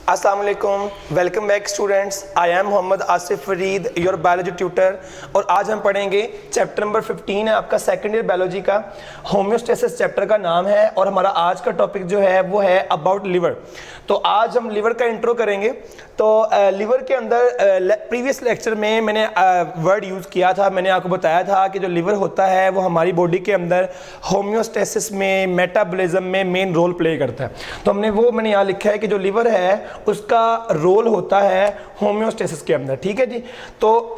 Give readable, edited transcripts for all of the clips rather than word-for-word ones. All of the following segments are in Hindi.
अस्सलाम वालेकुम, welcome back students. I am Mohammad Asif Farid, your biology tutor. और आज हम पढ़ेंगे चैप्टर नंबर 15 है आपका सेकंड ईयर बायोलॉजी का, होम्योस्टेसिस चैप्टर का नाम है। और हमारा आज का टॉपिक जो है वो है अबाउट लिवर। तो आज हम लिवर का इंट्रो करेंगे। तो लिवर के अंदर प्रीवियस लेक्चर में मैंने वर्ड यूज़ किया था, मैंने आपको बताया था कि जो लिवर होता है वो हमारी बॉडी के अंदर होम्योस्टेसिस में, मेटाबॉलिज्म में मेन रोल प्ले करता है। तो मैंने यहाँ लिखा है कि जो लिवर है उसका रोल होता है होम्योस्टेसिस के अंदर। ठीक है जी। तो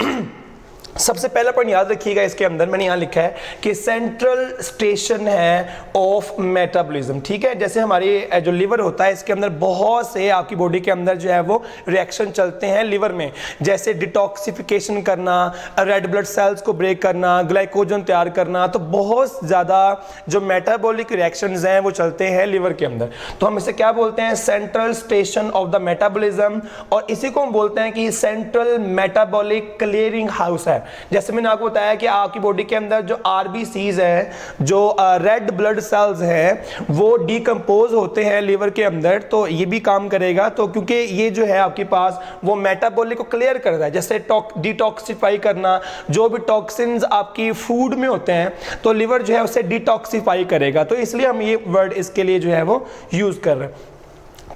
सबसे पहला पॉइंट याद रखिएगा, इसके अंदर मैंने यहाँ लिखा है कि सेंट्रल स्टेशन है ऑफ मेटाबॉलिज्म। ठीक है, जैसे हमारी जो लिवर होता है इसके अंदर बहुत से आपकी बॉडी के अंदर जो है वो रिएक्शन चलते हैं लिवर में, जैसे डिटॉक्सिफिकेशन करना, रेड ब्लड सेल्स को ब्रेक करना, ग्लाइकोजन तैयार करना। तो बहुत ज़्यादा जो मेटाबॉलिक रिएक्शंस हैं वो चलते हैं लिवर के अंदर। तो हम इसे क्या बोलते हैं? Central station of the metabolism. और इसी को हम बोलते हैं कि सेंट्रल मेटाबॉलिक क्लियरिंग हाउस है। जैसे मैंने आपको बताया कि आपकी बॉडी के अंदर जो आरबीसीज है, जो रेड ब्लड सेल्स हैं, वो डिकम्पोज होते हैं लिवर के अंदर। तो ये भी काम करेगा। तो क्योंकि ये जो है आपके पास वो मेटाबॉलिक को क्लियर कर रहा है, जैसे डिटॉक्सिफाई करना, जो भी टॉक्सिन्स आपकी फूड में होते हैं तो लिवर जो है उसे डिटॉक्सिफाई करेगा। तो इसलिए हम ये वर्ड इसके लिए जो है वो यूज कर रहे हैं।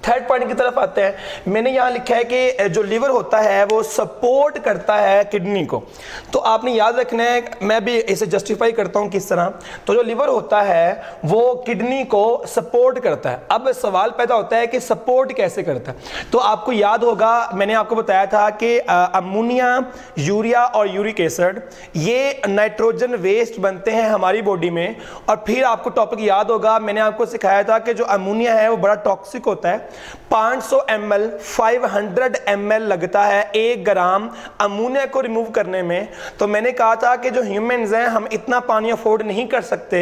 थर्ड पॉइंट की तरफ आते हैं। मैंने यहाँ लिखा है कि जो लिवर होता है वो सपोर्ट करता है किडनी को। तो आपने याद रखना है, मैं भी इसे जस्टिफाई करता हूँ किस तरह। तो जो लिवर होता है वो किडनी को सपोर्ट करता है। अब सवाल पैदा होता है कि सपोर्ट कैसे करता है। तो आपको याद होगा, मैंने आपको बताया था कि अमोनिया, यूरिया और यूरिक एसिड ये नाइट्रोजन वेस्ट बनते हैं हमारी बॉडी में। और फिर आपको टॉपिक याद होगा, मैंने आपको सिखाया था कि जो अमोनिया है वो बड़ा टॉक्सिक होता है। 500 ml 500 ml लगता है 1 ग्राम अमोनिया को रिमूव करने में। तो मैंने कहा था कि जो ह्यूमंस हैं हम इतना पानी अफोर्ड नहीं कर सकते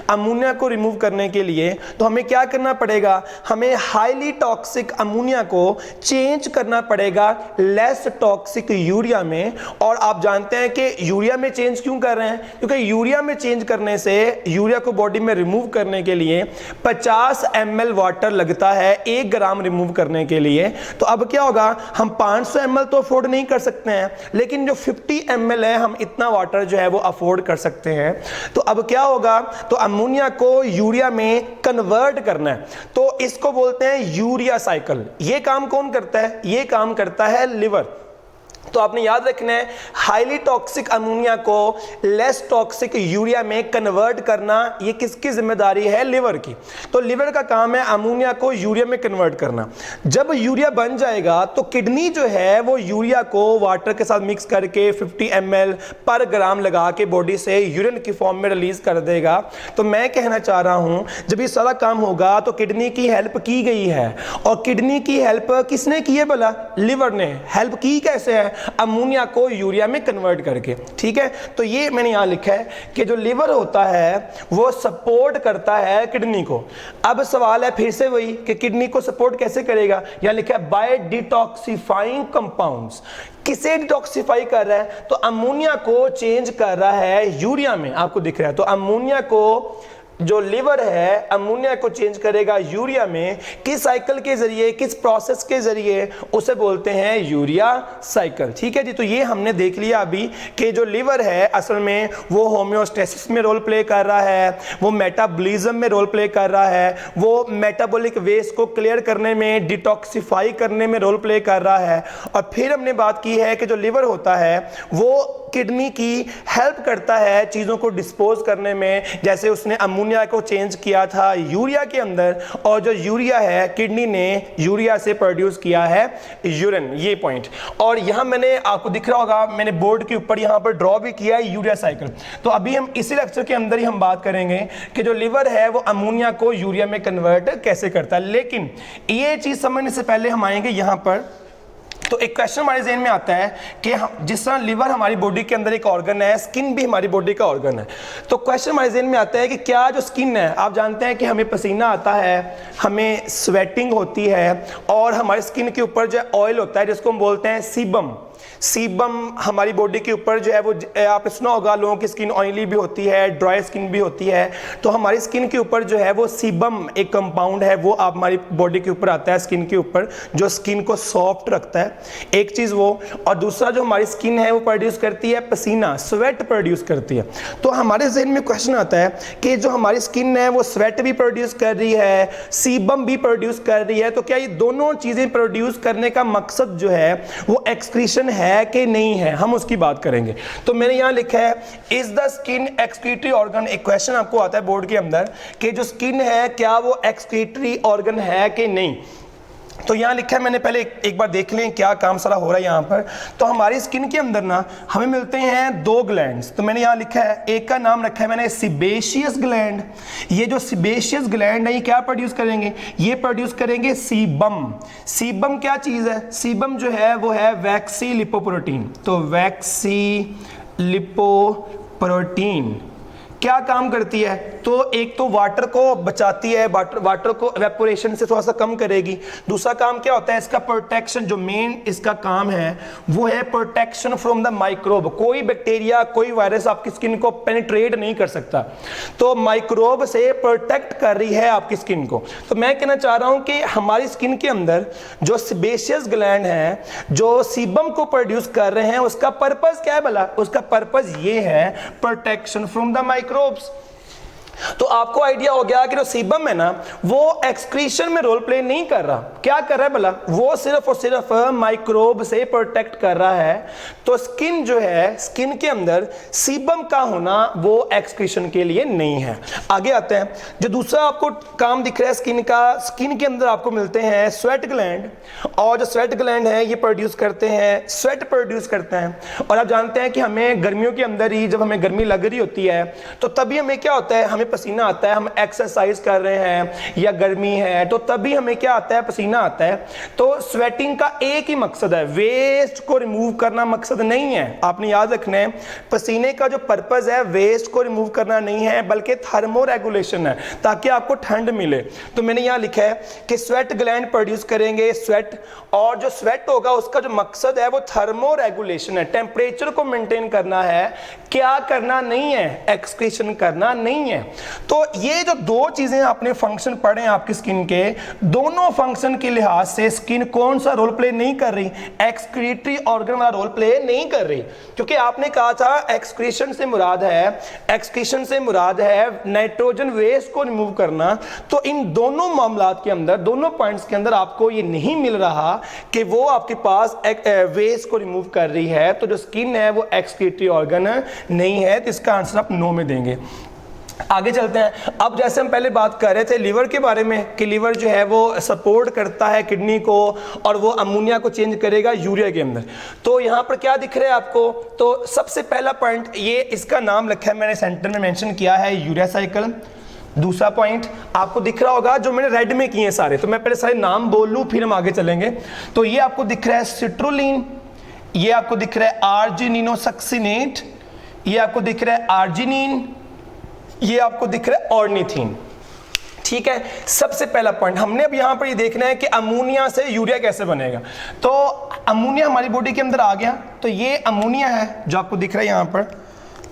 अमोनिया को रिमूव करने के लिए। तो हमें क्या करना पड़ेगा? हमें हाईली टॉक्सिक अमोनिया को चेंज करना पड़ेगा लेस टॉक्सिक यूरिया में। और आप जानते हैं कि यूरिया में चेंज क्यों कर रहे हैं? क्योंकि यूरिया में चेंज करने से, यूरिया को बॉडी में रिमूव करने के लिए 50 ml वाटर लगता है 1 ग्राम रिमूव करने के लिए। तो अब क्या होगा, हम 500 ml तो अफोर्ड नहीं कर सकते हैं, लेकिन जो 50 ml है हम इतना वाटर जो है वो अफोर्ड कर सकते हैं। तो अब क्या होगा, तो अमोनिया को यूरिया में कन्वर्ट करना है। तो इसको बोलते हैं यूरिया साइकिल। ये काम कौन करता है? ये काम करता है लिवर। तो आपने याद रखना है, हाईली टॉक्सिक अमोनिया को लेस टॉक्सिक यूरिया में कन्वर्ट करना, ये किसकी जिम्मेदारी है? लिवर की। तो लिवर का काम है अमोनिया को यूरिया में कन्वर्ट करना। जब यूरिया बन जाएगा तो किडनी जो है वो यूरिया को वाटर के साथ मिक्स करके 50 ml पर ग्राम लगा के बॉडी से यूरिन की फॉर्म में रिलीज कर देगा। तो मैं कहना चाह रहा हूं, जब ये सारा काम होगा तो किडनी की हेल्प की गई है। और किडनी की हेल्प किसने की है भला? लिवर ने। हेल्प की कैसे है? अमोनिया को यूरिया में कन्वर्ट करके। ठीक है, तो ये मैंने यहां लिखा है कि जो लिवर होता है वो सपोर्ट करता है किडनी को। अब सवाल है फिर से वही कि किडनी को सपोर्ट कैसे करेगा? यहां लिखा है बाय डिटॉक्सिफाइंग कंपाउंड्स। किसे डिटॉक्सिफाई कर रहा है? तो अमोनिया को चेंज कर रहा है यूरिया में। आपको दिख रहा है, तो अमोनिया को, जो लिवर है अमोनिया को चेंज करेगा यूरिया में। किस साइकिल के जरिए, किस प्रोसेस के जरिए? उसे बोलते हैं यूरिया साइकिल। ठीक है जी। तो ये हमने देख लिया अभी कि जो लिवर है असल में वो होम्योस्टेसिस में रोल प्ले कर रहा है, वो मेटाबॉलिज्म में रोल प्ले कर रहा है, वो मेटाबॉलिक वेस्ट को क्लियर करने में, डिटॉक्सिफाई करने में रोल प्ले कर रहा है। और फिर हमने बात की है कि जो लिवर होता है वो किडनी की हेल्प करता है चीज़ों को डिस्पोज करने में, जैसे उसने अमोनिया को चेंज किया था यूरिया के अंदर। और जो यूरिया है किडनी ने यूरिया से प्रोड्यूस किया है यूरिन। ये पॉइंट। और यहाँ मैंने आपको दिख रहा होगा, मैंने बोर्ड के ऊपर यहाँ पर ड्रॉ भी किया है यूरिया साइकिल। तो अभी हम इसी लेक्चर के अंदर ही हम बात करेंगे कि जो लिवर है वो अमोनिया को यूरिया में कन्वर्ट कैसे करता है। लेकिन ये चीज़ समझने से पहले हम आएंगे यहाँ पर। तो एक क्वेश्चन हमारे ज़हन में आता है कि जिस तरह लिवर हमारी बॉडी के अंदर एक ऑर्गन है, स्किन भी हमारी बॉडी का ऑर्गन है। तो क्वेश्चन हमारे ज़हन में आता है कि क्या जो स्किन है, आप जानते हैं कि हमें पसीना आता है, हमें स्वेटिंग होती है, और हमारी स्किन के ऊपर जो ऑयल होता है जिसको हम बोलते हैं सीबम। सीबम हमारी बॉडी के ऊपर जो है वो आपने सुना होगा, लोगों की स्किन ऑयली भी होती है, ड्राई स्किन भी होती है, तो हमारी स्किन के ऊपर जो है वो सीबम एक कंपाउंड है, वो आप हमारी बॉडी के ऊपर आता है, स्किन के ऊपर, जो स्किन को सॉफ्ट रखता है। एक चीज़ वो, और दूसरा जो हमारी स्किन है वो प्रोड्यूस करती है पसीना, स्वेट प्रोड्यूस करती है। तो हमारे जहन में क्वेश्चन आता है कि जो हमारी स्किन है वो स्वेट भी प्रोड्यूस कर रही है, सीबम भी प्रोड्यूस कर रही है, तो क्या ये दोनों चीज़ें प्रोड्यूस करने का मकसद जो है वो एक्सक्रीशन है कि नहीं है, हम उसकी बात करेंगे। तो मैंने यहां लिखा है is the skin excretory organ. एक क्वेश्चन आपको आता है बोर्ड के अंदर कि जो स्किन है क्या वो एक्सक्रीटरी ऑर्गन है कि नहीं। तो यहां लिखा है, मैंने पहले एक बार देख लें क्या काम सारा हो रहा है यहां पर। तो हमारी स्किन के अंदर ना हमें मिलते हैं 2 ग्लैंड्स। तो मैंने यहां लिखा है, एक का नाम रखा है मैंने सेबेशियस ग्लैंड। ये जो सेबेशियस ग्लैंड है ये क्या प्रोड्यूस करेंगे, ये प्रोड्यूस करेंगे सीबम। सीबम क्या चीज है, सीबम जो है वो है वैक्सी लिपोप्रोटीन। तो वैक्सी लिपोप्रोटीन क्या काम करती है, तो एक तो वाटर को बचाती है, वाटर को इवेपोरेशन से थोड़ा सा कम करेगी। दूसरा काम क्या होता है इसका, प्रोटेक्शन, जो मेन इसका काम है वो है प्रोटेक्शन फ्रॉम द माइक्रोब। कोई बैक्टीरिया, कोई वायरस आपकी स्किन को पेनिट्रेट नहीं कर सकता, तो माइक्रोब से प्रोटेक्ट कर रही है आपकी स्किन को। तो मैं कहना चाह रहा हूं कि हमारी स्किन के अंदर जो सेबेशियस ग्लैंड है जो सीबम को प्रोड्यूस कर रहे हैं, उसका पर्पस क्या है भला, उसका पर्पस ये है प्रोटेक्शन फ्रॉम द माइक्रोब्स। तो आपको आइडिया हो गया कि जो सीबम है ना वो एक्सक्रीशन में रोल प्ले नहीं कर रहा। क्या कर रहा है भला, वो सिर्फ और सिर्फ माइक्रोब से प्रोटेक्ट कर रहा है। तो स्किन जो है, स्किन के अंदर सीबम का होना वो एक्सक्रीशन के लिए नहीं है। आगे आते हैं, जो दूसरा आपको काम दिख रहा है स्किन का, स्किन के अंदर आपको मिलते हैं स्वेट ग्लैंड। और जो स्वेट ग्लैंड है ये प्रोड्यूस करते हैं, स्वेट प्रोड्यूस करते हैं। और आप जानते हैं कि हमें गर्मियों के अंदर ही, जब हमें गर्मी लग रही होती है तो तभी हमें क्या होता है, हमें पसीना आता है। हम एक्सरसाइज कर रहे हैं या गर्मी है तो तभी हमें क्या आता है, पसीना आता है। तो स्वेटिंग का एक ही मकसद है, वेस्ट को रिमूव करना मकसद नहीं है। आपने याद रखना है पसीने का जो पर्पस है वेस्ट को रिमूव करना नहीं है बल्कि थर्मो रेगुलेशन है, ताकि आपको ठंड मिले। तो मैंने यहां लिखा है कि स्वेट ग्लैंड प्रोड्यूस करेंगे स्वेट, और जो स्वेट होगा उसका जो मकसद है वो थर्मो रेगुलेशन है, टेम्परेचर को मेंटेन करना है। क्या करना नहीं है, एक्सक्रीशन करना नहीं है। तो ये जो 2 चीजें आपने फंक्शन पढ़े हैं आपकी स्किन के, दोनों फंक्शन के लिहाज से स्किन कौन सा रोल प्ले नहीं कर रही, एक्सक्रीटरी ऑर्गन वाला रोल प्ले नहीं कर रही। क्योंकि आपने कहा था एक्सक्रीशन से मुराद है, एक्सक्रीशन से मुराद है नाइट्रोजन वेस्ट को रिमूव करना। तो इन दोनों मामलात के अंदर, दोनों पॉइंट्स के अंदर आपको ये नहीं मिल रहा कि वो आपके पास वेस्ट को रिमूव कर रही है। तो जो स्किन है वो एक्सक्रीटरी ऑर्गन नहीं है। तो इसका आंसर आप नो में देंगे। आगे चलते हैं। अब जैसे हम पहले बात कर रहे थे लीवर के बारे में कि लीवर जो है वो सपोर्ट करता है किडनी को और वो अमोनिया को चेंज करेगा यूरिया के अंदर। तो यहाँ पर क्या दिख रहा है आपको, तो सबसे पहला पॉइंट ये इसका नाम रखा है मैंने सेंटर में मेंशन किया है, यूरिया साइकिल। दूसरा पॉइंट आपको दिख रहा होगा जो मैंने रेड में किए हैं सारे, तो मैं पहले सारे नाम बोल लूँ फिर हम आगे चलेंगे। तो ये आपको दिख रहा है सिट्रुलिन, ये आपको दिख रहा है आर्जिनिनोसक्सिनेट, ये आपको दिख रहा है आर्जिनिन, ये आपको दिख रहा है ऑर्निथिन। ठीक है, सबसे पहला पॉइंट हमने अब यहां पर ये देखना है कि अमोनिया से यूरिया कैसे बनेगा। तो अमोनिया हमारी बॉडी के अंदर आ गया, तो ये अमोनिया है जो आपको दिख रहा है यहां पर।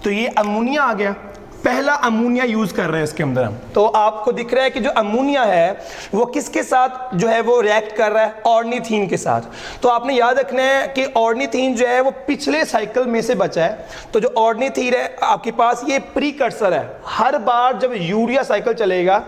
तो ये अमोनिया आ गया, पहला अमोनिया यूज कर रहे हैं इसके अंदर हम। तो आपको दिख रहा है कि जो अमोनिया है वो किसके साथ जो है वो रिएक्ट कर रहा है, ऑर्निथीन के साथ। तो आपने याद रखना है कि ऑर्निथीन जो है वो पिछले साइकिल में से बचा है। तो जो ऑर्निथीन है आपके पास ये प्रीकर्सर है, हर बार जब यूरिया साइकिल चलेगा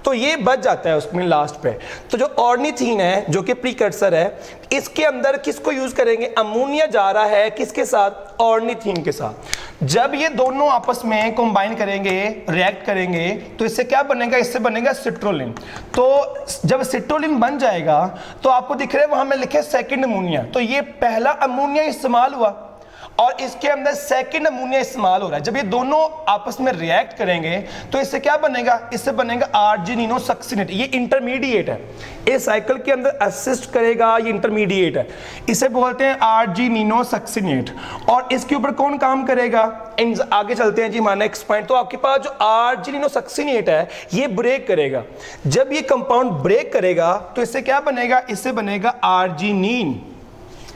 तो ये बच जाता है उसमें लास्ट पे। तो जो ऑर्निथीन है जो कि प्रीकर्सर है, इसके अंदर किसको यूज करेंगे, अमोनिया जा रहा है किसके साथ, ऑर्निथीन के साथ। जब ये दोनों आपस में कंबाइन करेंगे, रिएक्ट करेंगे, तो इससे क्या बनेगा, इससे बनेगा सिट्रोलिन। तो जब सिट्रोलिन बन जाएगा तो आपको दिख रहा है वहां में लिखे सेकंड अमोनिया। तो ये पहला अमोनिया इस्तेमाल हुआ और इसके अंदर सेकंड अमोनिया इस्तेमाल हो रहा है। जब ये दोनों आपस में रिएक्ट करेंगे तो इससे क्या बनेगा, इससे बनेगा आर्जिनिनोसक्सिनेट। ये इंटरमीडिएट है, इस साइकिल के अंदर असिस्ट करेगा, ये इंटरमीडिएट है, इसे बोलते हैं आर्जिनिनोसक्सिनेट। और इसके ऊपर कौन काम करेगा, आगे चलते हैं जी हमारा नेक्स्ट पॉइंट। तो आपके पास जो आर्जिनिनोसक्सिनेट है ये ब्रेक करेगा। जब ये कंपाउंड ब्रेक करेगा तो इससे क्या बनेगा, इससे बनेगा आर्जिनिन।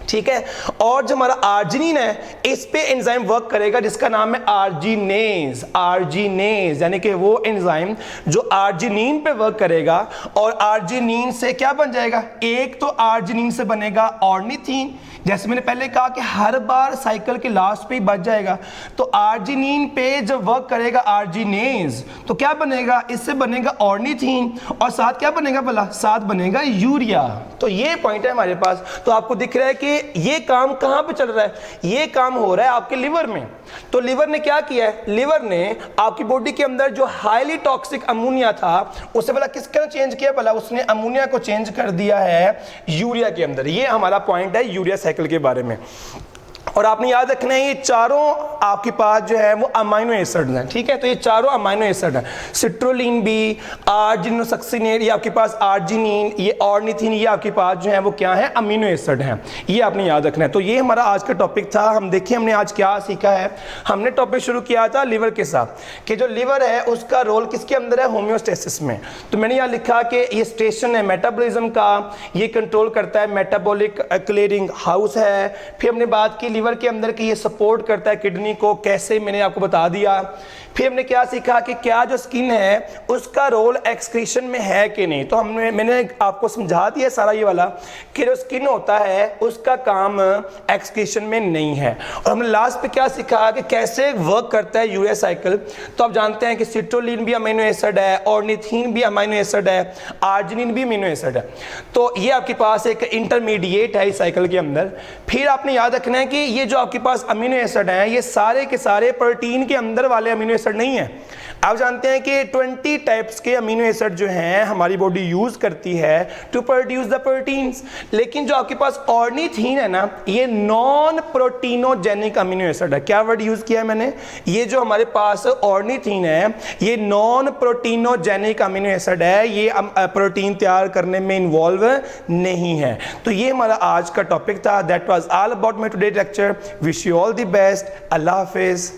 ठीक है। और जो हमारा आर्जिनिन है इस पे एंजाइम वर्क करेगा जिसका नाम है आर्जिनेज। आर्जिनेज यानी कि वो एंजाइम जो आर्जिनिन पे वर्क करेगा और आर्जिनिन से क्या बन जाएगा, एक तो आर्जिनिन से बनेगा ऑर्निथीन, जैसे मैंने पहले कहा कि हर बार साइकिल के लास्ट पे ही बच जाएगा। तो आर्जिनिन पे जब वर्क करेगा आर्जिनेज तो क्या बनेगा, इससे बनेगा ऑर्निथीन और साथ क्या बनेगा भला, साथ बनेगा यूरिया। तो ये पॉइंट है हमारे पास। तो आपको दिख रहा है कि ये काम कहां पे चल रहा है, ये काम हो रहा है आपके लिवर में। तो लिवर ने क्या किया है, लिवर ने आपकी बॉडी के अंदर जो हाईली टॉक्सिक अमोनिया था उसे भला किसके चेंज किया, भला उसने अमोनिया को चेंज कर दिया है यूरिया के अंदर। ये हमारा पॉइंट है यूरिया साइकिल के बारे में। और आपने याद रखना है ये चारों आपके पास जो है वो अमाइनो एसिड हैं, ठीक है। तो ये चारों अमाइनो एसिड हैं, सिट्रोलिन भी, आर्जिनोसक्सिनेट, ये आपके पास आर्जिनिन, ये ऑर्निथिन, ये आपके पास जो है वो क्या है, अमीनो एसिड हैं। ये आपने याद रखना है। तो ये हमारा आज का टॉपिक था। हम देखिए हमने आज क्या सीखा है। हमने टॉपिक शुरू किया था लिवर के साथ कि जो लिवर है उसका रोल किसके अंदर है, होम्योस्टेसिस में। तो मैंने यहाँ लिखा कि ये स्टेशन है मेटाबॉलिज्म का, ये कंट्रोल करता है, मेटाबॉलिक क्लियरिंग हाउस है। फिर हमने बात की लिवर के अंदर कि ये सपोर्ट करता है किडनी को, कैसे मैंने आपको बता दिया। फिर हमने क्या सीखा कि क्या जो स्किन है उसका रोल एक्सक्रीशन में है कि नहीं। तो मैंने आपको समझा दिया सारा ये वाला कि जो स्किन होता है उसका काम एक्सक्रीशन में नहीं है। और हमने लास्ट पे क्या सीखा कि कैसे वर्क करता है यूरिया साइकिल। तो आप जानते हैं कि सिट्रोलिन भी अमीनो एसिड है, ऑर्निथिन भी अमीनो एसिड है, आर्जिनिन भी अमीनो एसिड है। तो ये आपके पास एक इंटरमीडिएट है इस साइकिल के अंदर। फिर आपने याद रखना है कि ये जो आपके पास अमीनो एसिड हैं ये सारे के सारे प्रोटीन के अंदर वाले अमीनो एसिड नहीं है। आप जानते हैं कि 20 टाइप्स के अमीनो एसिड जो हैं हमारी बॉडी यूज करती है टू प्रोड्यूस द प्रोटीन्स, लेकिन जो आपके पास ऑर्निथीन है ना ये नॉन प्रोटीनोजेनिक अमीनो एसिड है। क्या वर्ड यूज किया है मैंने, ये जो हमारे पास ऑर्निथीन है ये नॉन प्रोटीनोजेनिक अमीनो एसिड है, ये प्रोटीन तैयार करने में इन्वॉल्व नहीं है। तो ये हमारा आज का टॉपिक था। That was all about my today lecture. Wish you all the best. Allah Hafiz.